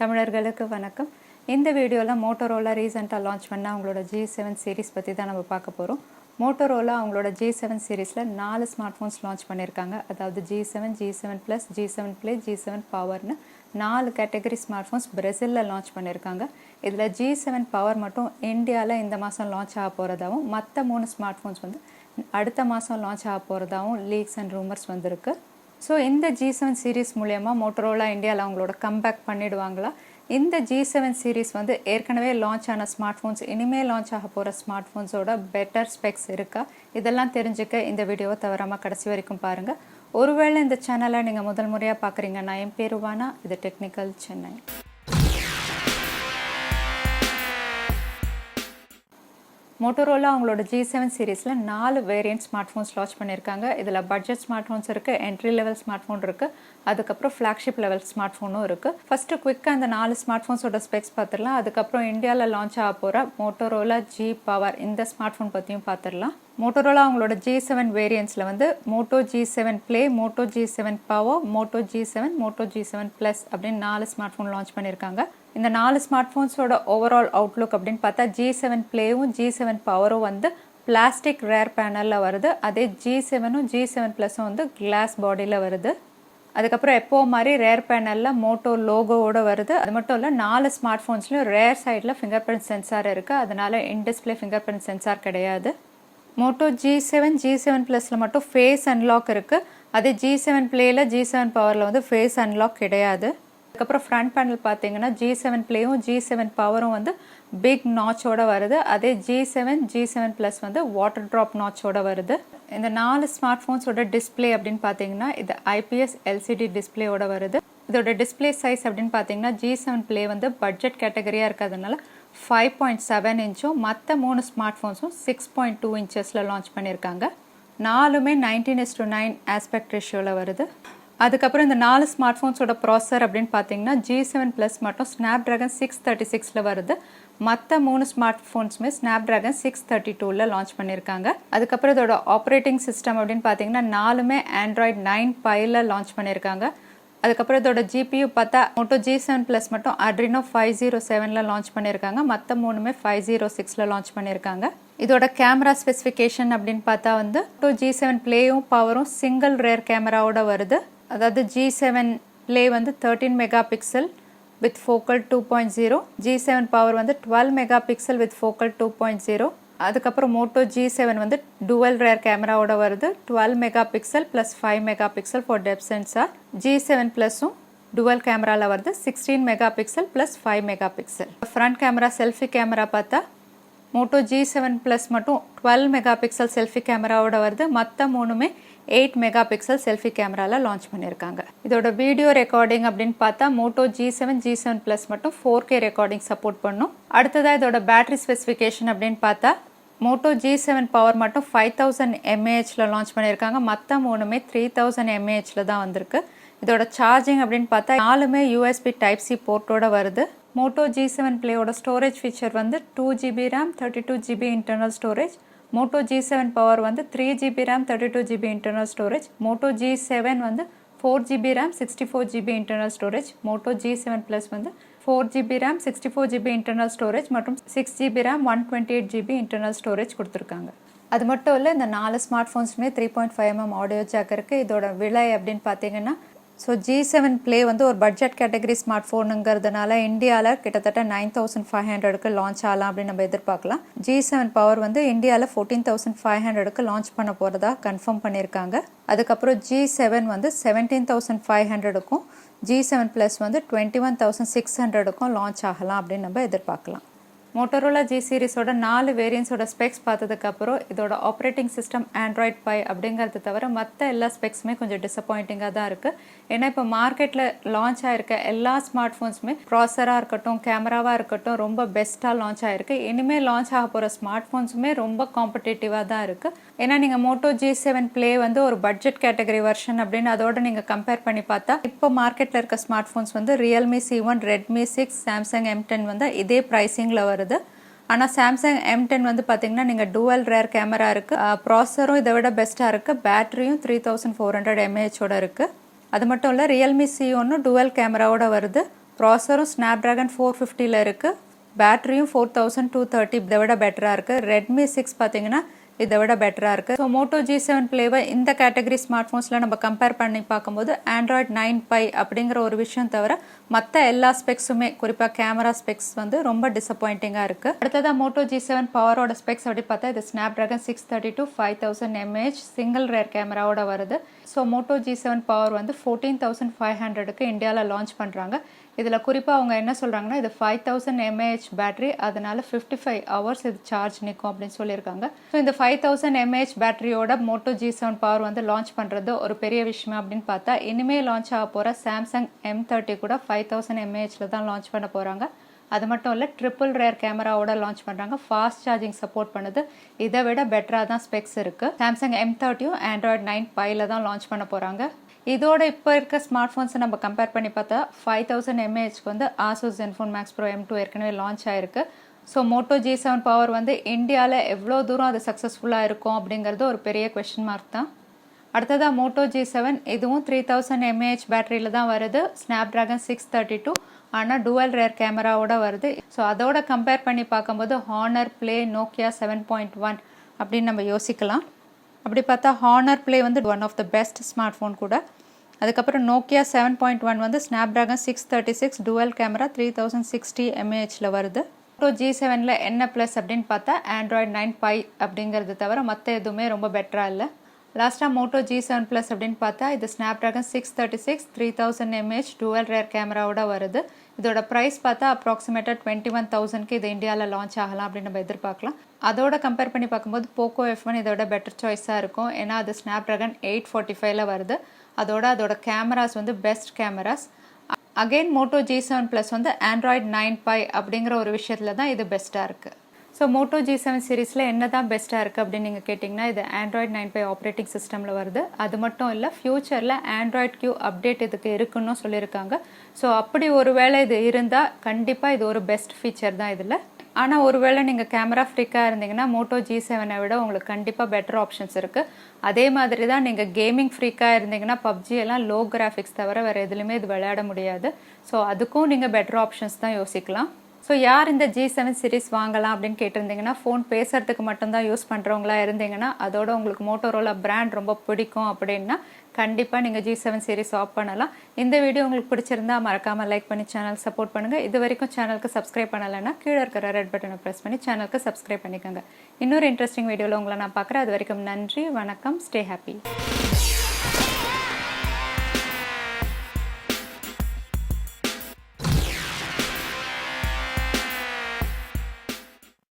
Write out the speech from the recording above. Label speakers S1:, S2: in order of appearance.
S1: தமிழர்களுக்கு வணக்கம். இந்த வீடியோவில் மோட்டோரோலா ரீசெண்டாக லான்ச் பண்ண அவங்களோட G7 சீரிஸ் பற்றி தான் நம்ம பார்க்க போகிறோம். மோட்டோரோலா அவங்களோட G7 சீரீஸில் 4 ஸ்மார்ட் ஃபோன்ஸ் லான்ச் பண்ணியிருக்காங்க. அதாவது G7, G7 Plus, G7 Play, G7 Powerன்னு 4 category smart phones பிரேசிலில் லான்ச் பண்ணியிருக்காங்க. இதில் G7 Power மட்டும் இந்தியாவில் இந்த மாதம் லான்ச் ஆக போகிறதாகவும் மற்ற 3 ஸ்மார்ட் ஃபோன்ஸ் வந்து அடுத்த மாதம் லான்ச் ஆக போகிறதாகவும் லீக்ஸ் அண்ட் ரூமர்ஸ் வந்திருக்கு. ஸோ இந்த G7 சீரீஸ் மூலயமா மோட்டோரோலா இந்தியாவில் அவங்களோட கம்பேக் பண்ணிடுவாங்களா? இந்த G7 சீரீஸ் வந்து ஏற்கனவே லான்ச் ஆன ஸ்மார்ட் ஃபோன்ஸ் இனிமேல் லான்ச் ஆக போகிற ஸ்மார்ட் ஃபோன்ஸோட பெட்டர் ஸ்பெக்ஸ் இருக்கா? இதெல்லாம் தெரிஞ்சுக்க இந்த வீடியோவை தவறாமல் கடைசி வரைக்கும் பாருங்கள். ஒருவேளை இந்த சேனலை நீங்கள் முதல் முறையாக பார்க்குறீங்கன்னா என் பேர் வானா, இது டெக்னிக்கல் சென்னை. மோட்டோரோலா அவங்களோட G7 சீரீஸில் 4 வேரியன்ட் ஸ்மார்ட் ஃபோன்ஸ் லான்ச் பண்ணியிருக்காங்க. இதில் பட்ஜெட் ஸ்மார்ட் ஃபோன்ஸ் இருக்குது, என்ட்ரி லெவல் ஸ்மார்ட் ஃபோன் இருக்குது, அதுக்கப்புறம் ஃப்ளாக்ஷிப் லெவல் ஸ்மார்ட் ஃபோனும் இருக்குது. ஃபஸ்ட்டு குவிக்காக அந்த 4 ஸ்மார்ட் ஃபோன்ஸோட ஸ்பெக்ஸ் பார்த்துடலாம். அதுக்கப்புறம் இந்தியாவில் லான்ச் ஆக போகிற மோட்டோரோலா G Power இந்த ஸ்மார்ட் ஃபோன் பற்றியும் பார்த்துடலாம். மோட்டோரோலா அவங்களோட G7 வேரியன்ட்ஸில் வந்து Moto G7 Play, Moto G7 Power, Moto G7, Moto G7 Plus அப்படின்னு 4 ஸ்மார்ட் ஃபோன் லான்ச் பண்ணியிருக்காங்க. இந்த 4 ஸ்மார்ட் ஃபோன்ஸோட ஓவரால் அவுட்லுக் அப்படின்னு பார்த்தா G7 Playவும் G7 Powerவும் வந்து பிளாஸ்டிக் ரேர் பேனலில் வருது. அதே G7ம் G7 Plusம் வந்து கிளாஸ் பாடியில் வருது. அதுக்கப்புறம் எப்போ மாதிரி ரேர் பேனலில் மோட்டோ லோகோவோட வருது. அது மட்டும் இல்லை 4 ஸ்மார்ட் ஃபோன்ஸ்லையும் ரேர் சைடில் ஃபிங்கர் பிரிண்ட் சென்சார் இருக்குது. அதனால இன்டிஸ்பிளே ஃபிங்கர் பிரிண்ட் சென்சார் கிடையாது. மோட்டோ G7, G7 Plusல மட்டும் ஃபேஸ் அன்லாக் இருக்குது. அதே G7 Playல G7 Powerல வந்து ஃபேஸ் அன்லாக் கிடையாது. அதுக்கப்புறம் ஃப்ரண்ட் பேனல் பார்த்தீங்கன்னா G7 Playவும் G7 Powerவும் வந்து பிக் நாச்சோட வருது. அதே G7 Plus வந்து வாட்டர் ட்ராப் நாச்சோட வருது. இந்த 4 ஸ்மார்ட் ஃபோன்ஸோட டிஸ்பிளே அப்படின்னு பார்த்தீங்கன்னா இது IPS LCD டிஸ்பிளேயோட வருது. இதோட டிஸ்பிளே சைஸ் அப்படின்னு பார்த்தீங்கன்னா G7 Play வந்து பட்ஜெட் கேட்டகரியாக இருக்கிறதுனால 5.7 இன்ச்சும் மற்ற 3 ஸ்மார்ட் ஃபோன்ஸும் 6.2 இன்ச்சஸில் லான்ச் பண்ணியிருக்காங்க. 4மே 19:9 ஆஸ்பெக்ட் ரேஷியோவில் வருது. அதுக்கப்புறம் இந்த 4 ஸ்மார்ட் ஃபோன்ஸோட ப்ராசஸர் அப்படின்னு பார்த்தீங்கன்னா G7 Plus மட்டும் ஸ்னாப்ட்ராகன் 636ல் வருது. மற்ற 3 ஸ்மார்ட் ஃபோன்ஸுமே ஸ்னாப்ட்ராகன் 632ல் லான்ச் பண்ணியிருக்காங்க. அதுக்கப்புறம் இதோட ஆப்ரேட்டிங் சிஸ்டம் அப்படின்னு பார்த்தீங்கன்னா 4மே Android 9 Pieல லான்ச் பண்ணியிருக்காங்க. அதுக்கப்புறம் இதோட GPU பார்த்தா Moto G7 Plus மட்டும் Adreno 507ல் லான்ச் பண்ணியிருக்காங்க. மற்ற 3மே 506ல் லான்ச் பண்ணியிருக்காங்க. இதோட கேமரா ஸ்பெசிஃபிகேஷன் அப்படின்னு பார்த்தா வந்து Moto G7 Playவும் பவரும் சிங்கிள் ரேர் கேமராவோட வருது. அதாவது G7 Play வந்து 13 mega pixel with focal 2.0, G7 Power வந்து 12 மெகா பிக்சல் வித் ஃபோக்கல் 2.0. அதுக்கப்புறம் Moto G7 வந்து டுவல் ரேர் கேமராவோட வருது. 12 mega pixel plus 5 mega pixel for depth sensor. G7 Plusம் டுவல் கேமராவில் வருது. 16 mega pixel plus 5 mega pixel. Front camera selfie camera பார்த்தா Moto G7 Plus மட்டும் 12 மெகா பிக்சல் செல்ஃபி கேமராவோட வருது. மற்ற 3மே 8 மெகா பிக்சல் செல்ஃபி கேமராவில் லான்ச் பண்ணியிருக்காங்க. இதோட வீடியோ ரெக்கார்டிங் அப்படின்னு பார்த்தா Moto G7 Plus மட்டும் 4K ரெக்கார்டிங் சப்போர்ட் பண்ணும். அடுத்ததாக இதோட பேட்டரி ஸ்பெசிஃபிகேஷன் அப்படின்னு பார்த்தா Moto G7 Power மட்டும் 5000 mAhல லான்ச் பண்ணியிருக்காங்க. மற்ற 3மே 3000 mAhல தான் வந்திருக்கு. இதோட சார்ஜிங் அப்படின்னு பார்த்தா 4மே USB Type-C போர்ட்டோட வருது. Moto G7 Playயோட ஸ்டோரேஜ் ஃபீச்சர் வந்து 2GB RAM, 32GB internal storage. Moto G7 Power வந்து 3GB RAM, 32GB internal storage. Moto G7 வந்து 4GB RAM, 64GB internal storage. Moto G7 Plus வந்து 4GB RAM, 64GB internal storage மற்றும் 6GB RAM, 128GB internal storage கொடுத்துருக்காங்க. அது மட்டும் இல்லை, இந்த 4 smart ஃபோன்ஸுமே 3.5mm audio jack இருக்குது. இதோட விலை அப்படின்னு பார்த்தீங்கன்னா G7 Play வந்து ஒரு பட்ஜெட் கேட்டகரி ஸ்மார்ட் ஃபோனுங்கிறதுனால இந்தியாவில் கிட்டத்தட்ட 9500க்கு லான்ச் ஆகலாம் அப்படின்னு நம்ம எதிர்பார்க்கலாம். G7 Power வந்து இந்தியாவில் 14500க்கு லான்ச் பண்ண போகிறதா கன்ஃபார்ம் பண்ணியிருக்காங்க. அதுக்கப்புறம் G7 வந்து 17500க்கும், G7 Plus வந்து 21600க்கும் லான்ச் ஆகலாம் அப்படின்னு நம்ம எதிர்பார்க்கலாம். மோட்டோரோலா G சீரிஸோட 4 வேரியன்ஸோட ஸ்பெக்ஸ் பார்த்ததுக்கப்புறம் இதோட ஆப்ரேட்டிங் சிஸ்டம் Android 5 அப்படிங்கிறது தவிர மற்ற எல்லா ஸ்பெக்ஸுமே கொஞ்சம் டிசப்பாயிண்டிங்காக தான் இருக்குது. ஏன்னா இப்போ மார்க்கெட்டில் லான்ச் ஆகிருக்க எல்லா ஸ்மார்ட் ஃபோன்ஸுமே ப்ராசராக இருக்கட்டும், கேமராவாக இருக்கட்டும் ரொம்ப பெஸ்ட்டாக லான்ச் ஆகிருக்கு. இனிமேல் லான்ச் ஆக போகிற ஸ்மார்ட் ஃபோன்ஸுமே ரொம்ப காம்படிட்டிவாக தான் இருக்குது. ஏன்னா நீங்கள் Moto G7 Play வந்து ஒரு பட்ஜெட் கேட்டகரி வெர்ஷன் அப்படின்னு அதோட நீங்கள் கம்பேர் பண்ணி பார்த்தா இப்போ மார்க்கெட்டில் இருக்க ஸ்மார்ட் ஃபோன்ஸ் வந்து Realme C1, Redmi 6, Samsung M10 வந்து இதே ப்ரைஸிங்கில் வருது. ஆனால் Samsung M10 வந்து பார்த்தீங்கன்னா நீங்கள் டுவல் ரேர் கேமரா இருக்குது, ப்ராசரும் இதை விட பெஸ்ட்டாக இருக்குது, பேட்டரியும் 3400 mAhோட இருக்குது. அது மட்டும் இல்லை Realme C1 டுவல் கேமராவோட வருது, ப்ராசரும் ஸ்னாப்ட்ராகன் 450ல இருக்குது. பேட்டரியும் 4230 இதை விட பெட்டராக இருக்குது. ரெட்மி 6 பார்த்தீங்கன்னா இதை விட பெட்டராக இருக்குது. ஸோ மோட்டோ G7 பிளேவை இந்த கேட்டகரி ஸ்மார்ட் ஃபோன்ஸில் நம்ம கம்பேர் பண்ணி பார்க்கும்போது ஆண்ட்ராய்ட் 9 பை அப்படிங்கிற ஒரு விஷயம் தவிர மற்ற எல்லா ஸ்பெக்ஸுமே குறிப்பாக கேமரா ஸ்பெக்ஸ் வந்து ரொம்ப டிசப்பாயிண்டிங்காக இருக்குது. அடுத்ததாக மோட்டோ G7 பவரோட ஸ்பெக்ஸ் அப்படி பார்த்தா இது ஸ்னாப்ட்ராகன் 632 5000 mAh சிங்கிள் ரேர் கேமராவோட வருது. ஸோ மோட்டோ G7 பவர் வந்து 14,500க்கு இந்தியாவில் லான்ச் பண்ணுறாங்க. இதில் குறிப்பாக அவங்க என்ன சொல்கிறாங்கன்னா இது 5000 mAh பேட்டரி, அதனால 55 hours இது சார்ஜ் நிற்கும் அப்படின்னு சொல்லியிருக்காங்க. ஸோ இந்த 5000 mAh பேட்டரியோட மோட்டோ G7 பவர் வந்து லான்ச் பண்ணுறது ஒரு பெரிய விஷயம் அப்படின்னு பார்த்தா இனிமேல் லான்ச் ஆக போகிற சாம்சங் M30 கூட 5000 mAhல தான் லான்ச் பண்ண போகிறாங்க. அது மட்டும் இல்லை ட்ரிபிள் ரேர் கேமராவோட லான்ச் பண்ணுறாங்க. ஃபாஸ்ட் சார்ஜிங் சப்போர்ட் பண்ணுது. இதை விட பெட்டராக தான் ஸ்பெக்ஸ் இருக்குது. சாம்சங் M30யும் ஆண்ட்ராய்ட் 9 பைல தான் லான்ச் பண்ண போகிறாங்க. இதோட இப்போ இருக்க ஸ்மார்ட் ஃபோன்ஸை நம்ம கம்பேர் பண்ணி பார்த்தா 5000 mAhக்கு வந்து Asus ZenFone Max Pro M2 ஏற்கனவே லான்ச் ஆயிருக்கு. ஸோ மோட்டோ G7 பவர் வந்து இந்தியாவில் எவ்வளோ தூரம் அது சக்ஸஸ்ஃபுல்லாக இருக்கும் அப்படிங்கிறது ஒரு பெரிய கொஸ்டின் மார்க் தான். அடுத்ததாக மோட்டோ G7 இதுவும் 3000 mAh பேட்டரியில் தான் வருது. ஸ்னாப்ட்ராகன் 632 ஆனால் டுவல் ரேர் கேமராவோட வருது. ஸோ அதோட கம்பேர் பண்ணி பார்க்கும்போது ஹானர் பிளே நோக்கியா 7.1 அப்படின்னு நம்ம யோசிக்கலாம். அப்படி பார்த்தா ஹானர் பிளே வந்து one of the best smart phone கூட. அதுக்கப்புறம் நோக்கியா 7.1 வந்து ஸ்னாப்ட்ராகன் 636 டுவல் கேமரா 3060 mAhல வருது. மோட்டோ G7ல என்ன ப்ளஸ் அப்படின்னு பார்த்தா ஆண்ட்ராய்ட் 9 பை அப்படிங்கிறது தவிர மற்ற எதுவுமே ரொம்ப பெட்டராக இல்லை. லாஸ்ட்டாக மோட்டோ G7 Plus அப்படின்னு பார்த்தா இது ஸ்னாப்ட்ராகன் 636 3000 mAh டுவல் ரேர் கேமராவோட வருது. இதோட ப்ரைஸ் பார்த்தா அப்ராக்சிமேட்டாக 21,000க்கு இது இந்தியாவில் லான்ச் ஆகலாம் அப்படின்னு நம்ம எதிர்பார்க்கலாம். அதோட கம்பேர் பண்ணி பார்க்கும்போது போக்கோ F1 இதோட பெட்டர் சாய்ஸாக இருக்கும். ஏன்னா அது ஸ்னாப்ட்ராகன் 845ல வருது. அதோட கேமராஸ் வந்து best cameras. Again Moto G7 Plus வந்து ஆண்ட்ராய்ட் 9 பை அப்படிங்கிற ஒரு விஷயத்தில் தான் இது பெஸ்ட்டாக இருக்குது. ஸோ மோட்டோ G7 சீரீஸில் என்ன தான் பெஸ்ட்டாக இருக்குது அப்படின்னு நீங்கள் கேட்டிங்கன்னா இது ஆண்ட்ராய்ட் 9 பை ஆப்ரேட்டிங் சிஸ்டமில் வருது. அது மட்டும் இல்லை ஃப்யூச்சரில் ஆண்ட்ராய்ட் Q அப்டேட் இதுக்கு இருக்குன்னு சொல்லியிருக்காங்க. ஸோ அப்படி ஒரு வேளை இது இருந்தால் கண்டிப்பாக இது ஒரு பெஸ்ட் ஃபீச்சர் தான் இதில். ஆனால் ஒருவேளை நீங்கள் கேமரா ஃப்ரீக்காக இருந்தீங்கன்னா மோட்டோ G7 விட உங்களுக்கு கண்டிப்பாக பெட்டர் ஆப்ஷன்ஸ் இருக்குது. அதே மாதிரி தான் நீங்கள் கேமிங் ஃப்ரீக்காக இருந்தீங்கன்னா பப்ஜி எல்லாம் லோ கிராஃபிக்ஸ் தவிர வேறு எதுலையுமே இது விளையாட முடியாது. ஸோ அதுக்கும் நீங்கள் பெட்டர் ஆப்ஷன்ஸ் தான் யோசிக்கலாம். ஸோ யார் இந்த G7 சீரிஸ் வாங்கலாம் அப்படின்னு கேட்டிருந்தீங்கன்னா ஃபோன் பேசுறதுக்கு மட்டும்தான் யூஸ் பண்ணுறவங்களா இருந்தீங்கன்னா அதோட உங்களுக்கு மோட்டோரோலா பிராண்ட் ரொம்ப பிடிக்கும் அப்படின்னா கண்டிப்பாக நீங்கள் G7 சீரிஸ் ஆப் பண்ணலாம். இந்த வீடியோ உங்களுக்கு பிடிச்சிருந்தா மறக்காமல் லைக் பண்ணி சேனல் சப்போர்ட் பண்ணுங்கள். இது வரைக்கும் சேனலுக்கு சப்ஸ்கிரைப் பண்ணலைன்னா கீழே இருக்கிற ரெட் பட்டனை ப்ரெஸ் பண்ணி சேனலுக்கு சப்ஸ்கிரைப் பண்ணிக்கோங்க. இன்னொரு இன்ட்ரெஸ்டிங் வீடியோவில் உங்களை நான் பார்க்குறேன். அது வரைக்கும் நன்றி, வணக்கம், ஸ்டே ஹாப்பி.